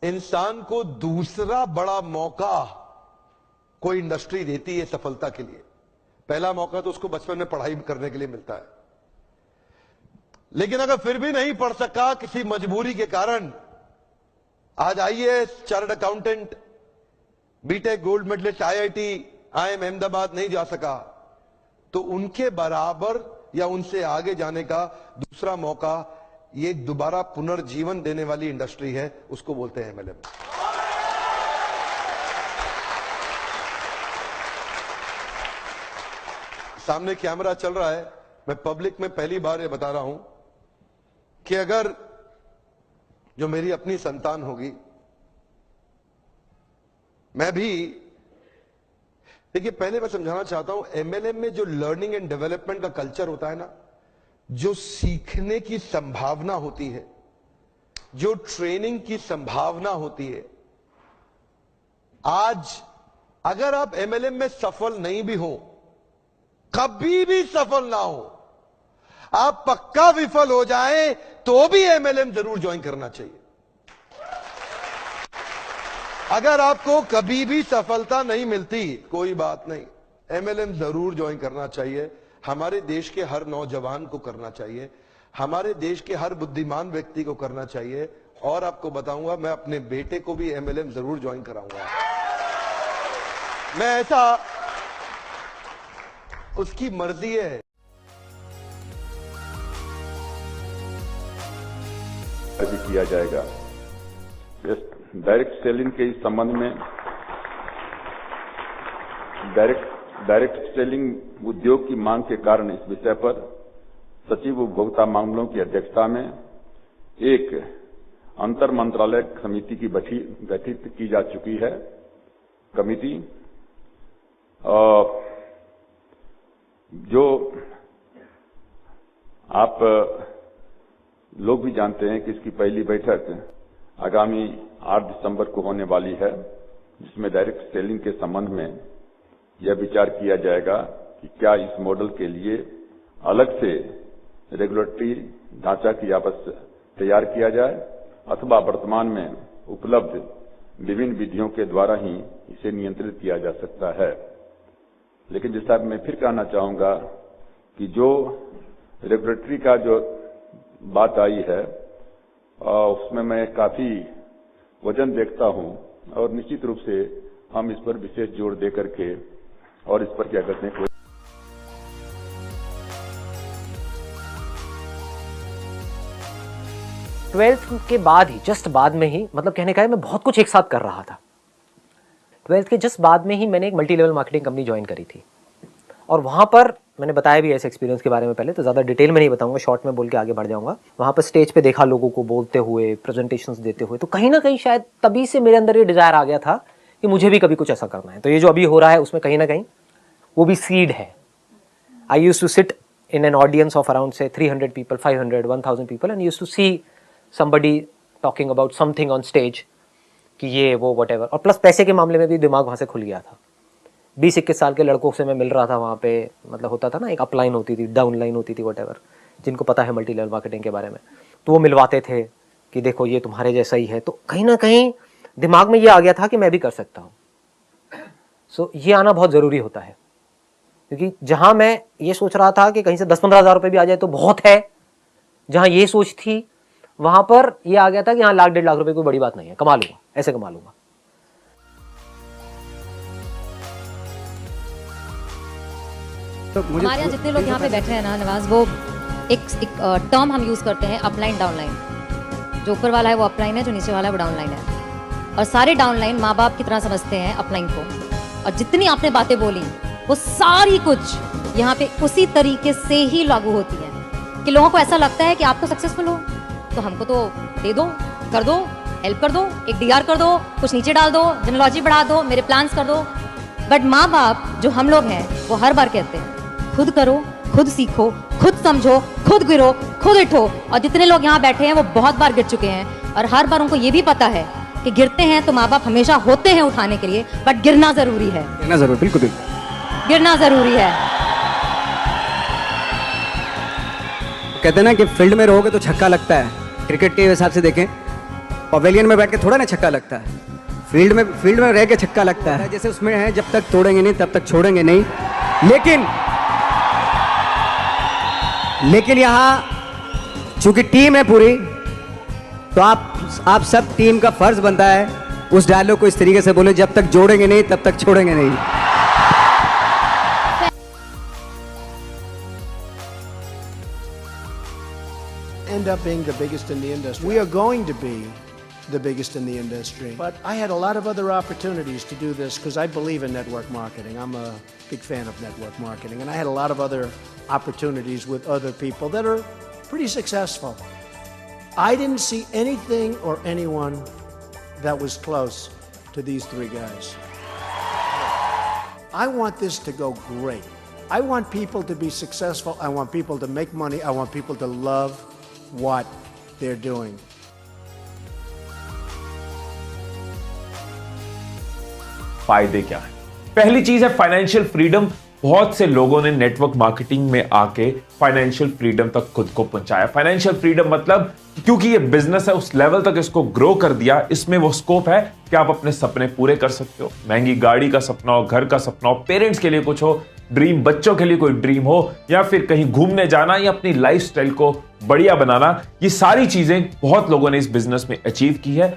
इंसान को दूसरा बड़ा मौका कोई इंडस्ट्री देती है सफलता के लिए। पहला मौका तो उसको बचपन में पढ़ाई करने के लिए मिलता है, लेकिन अगर फिर भी नहीं पढ़ सका किसी मजबूरी के कारण, आज IAS, chartered accountant, B Tech gold medallist, IIT, IIM Ahmedabad नहीं जा सका, तो उनके बराबर या उनसे आगे जाने का दूसरा मौका ये दोबारा पुनर्जीवन देने वाली इंडस्ट्री है, उसको बोलते हैं एमएलएम। सामने कैमरा चल रहा है, मैं पब्लिक में पहली बार ये बता रहा हूं कि अगर जो मेरी अपनी संतान होगी, मैं भी, देखिए पहले मैं समझाना चाहता हूं, एमएलएम में जो लर्निंग एंड डेवलपमेंट का कल्चर होता है ना, जो सीखने की संभावना होती है, जो ट्रेनिंग की संभावना होती है, आज अगर आप एमएलएम में सफल नहीं भी हो, कभी भी सफल ना हो, आप पक्का विफल हो जाएं, तो भी एमएलएम जरूर ज्वाइन करना चाहिए। अगर आपको कभी भी सफलता नहीं मिलती, कोई बात नहीं, एमएलएम जरूर ज्वाइन करना चाहिए। हमारे देश के हर नौजवान को करना चाहिए, हमारे देश के हर बुद्धिमान व्यक्ति को करना चाहिए। और आपको बताऊंगा, मैं अपने बेटे को भी एमएलएम जरूर ज्वाइन कराऊंगा। मैं ऐसा, उसकी मर्जी है। भी किया जाएगा। डायरेक्ट सेलिंग के इस संबंध में डायरेक्ट सेलिंग उद्योग की मांग के कारण इस विषय पर सचिव उपभोक्ता मामलों की अध्यक्षता में एक अंतर मंत्रालय समिति की गठित की जा चुकी है। कमिटी जो आप लोग भी जानते हैं कि इसकी पहली बैठक आगामी 8 दिसंबर को होने वाली है, जिसमें डायरेक्ट सेलिंग के संबंध में यह विचार किया जाएगा कि क्या इस मॉडल के लिए अलग से रेगुलेटरी ढांचा की आपस तैयार किया जाए, अथवा वर्तमान में उपलब्ध विभिन्न विधियों के द्वारा ही इसे नियंत्रित किया जा सकता है। लेकिन जैसा मैं फिर कहना चाहूंगा कि जो रेगुलेटरी का जो बात आई है, उसमें मैं काफी वजन देखता हूं, और निश्चित रूप से हम इस पर विशेष जोर दे करके और इस पर क्या करते हैं। 12th के बाद ही, जस्ट बाद में ही, मतलब कहने का है मैं बहुत कुछ एक साथ कर रहा था। 12th के जस्ट बाद में ही मैंने एक multi level marketing company join करी थी, और वहाँ पर मैंने बताया भी ऐसे एक्सपीरियंस के बारे में पहले, तो ज़्यादा डिटेल में नहीं बताऊंगा, शॉर्ट में बोल के आगे बढ़ जाऊंगा। वहाँ पर स्टेज पे देखा लोगों को बोलते हुए, प्रेजेंटेशंस देते हुए, तो कहीं ना कहीं शायद तभी से मेरे अंदर ये डिज़ायर आ गया था कि मुझे भी कभी कुछ ऐसा करना है। तो ये जो अभी हो रहा है उसमें कहीं ना कहीं वो भी सीड है। I used to sit in an audience of around say 300 people, 500, 1000 people, and used to see somebody talking about something on stage कि ये वो whatever। और प्लस पैसे के मामले में भी दिमाग वहाँ से खुल गया था। 20-21 साल के लड़कों से मैं मिल रहा था वहाँ पे, मतलब होता था ना, एक अपलाइन होती थी, डाउन लाइन होती थी, whatever, जिनको पता है मल्टी लेवल मार्केटिंग के बारे में, तो वो मिलवाते थे कि देखो ये तुम्हारे जैसा ही है। तो कहीं ना कहीं दिमाग में ये आ गया था कि मैं भी कर सकता हूँ। सो ये आना बहुत ज़रूरी होता है, क्योंकि जहाँ मैं ये सोच रहा था कि कहीं से 10-15 हज़ार रुपये भी आ जाए तो बहुत है, जहाँ ये सोच थी वहां पर ये आ गया था कि हाँ 1-1.5 लाख रुपए कोई बड़ी बात नहीं है, कमा लूंगा, ऐसे कमा लूंगा। तो हमारे यहाँ जितने लोग यहाँ पे बैठे हैं ना नवाज, वो एक टर्म हम यूज करते हैं, अपलाइन डाउनलाइन। जो ऊपर वाला है वो अपलाइन है, जो नीचे वाला है वो डाउनलाइन है। और सारे डाउनलाइन माँ बाप की तरह समझते हैं अपलाइन को। और जितनी आपने बातें बोली वो सारी कुछ यहाँ पे उसी तरीके से ही लागू होती है कि लोगों को ऐसा लगता है कि आप तो सक्सेसफुल हो तो हमको तो दे दो, कर दो, हेल्प कर दो, एक डीआर कर दो, कुछ नीचे डाल दो, जेनोलॉजी बढ़ा दो, मेरे प्लान्स कर दो। बट माँ बाप जो हम लोग हैं वो हर बार कहते हैं खुद करो, खुद सीखो, खुद समझो, खुद गिरो, खुद उठो। और जितने लोग यहाँ बैठे हैं वो बहुत बार गिर चुके हैं, और हर बार उनको ये भी पता है कि गिरते हैं तो माँ बाप हमेशा होते हैं उठाने के लिए, बट गिरना जरूरी है। गिरना जरूरी, बिल्कुल गिरना जरूरी है। कहते हैं ना कि फील्ड में रहोगे तो छक्का लगता है। क्रिकेट के हिसाब से देखें पवेलियन में बैठ के थोड़ा ना छक्का लगता है, फील्ड में रह के छक्का लगता है। जैसे उसमें है, जब तक तोड़ेंगे नहीं तब तक छोड़ेंगे नहीं। लेकिन यहाँ चूंकि टीम है पूरी, तो आप सब टीम का फर्ज बनता है उस डायलॉग को इस तरीके से बोले, जब तक जोड़ेंगे नहीं तब तक छोड़ेंगे नहीं। End up being the biggest in the industry. We are going to be the biggest in the industry. But I had a lot of other opportunities to do this because I believe in network marketing. I'm a big fan of network marketing. And I had a lot of other opportunities with other people that are pretty successful. I didn't see anything or anyone that was close to these three guys. I want this to go great. I want people to be successful. I want people to make money. I want people to love what they're doing. फायदे क्या है? पहली चीज है financial freedom. बहुत से लोगों ने नेटवर्क मार्केटिंग में आके फाइनेंशियल फ्रीडम तक खुद को पहुंचाया। फाइनेंशियल फ्रीडम मतलब क्योंकि ये बिजनेस है, उस लेवल तक इसको ग्रो कर दिया। इसमें वो स्कोप है कि आप अपने सपने पूरे कर सकते हो। महंगी गाड़ी का सपना हो, घर का सपना हो, पेरेंट्स के लिए कुछ हो, ड्रीम, बच्चों के लिए कोई ड्रीम हो, या फिर कहीं घूमने जाना या अपनी लाइफस्टाइल को बढ़िया बनाना, ये सारी चीजें बहुत लोगों ने इस बिजनेस में अचीव की है।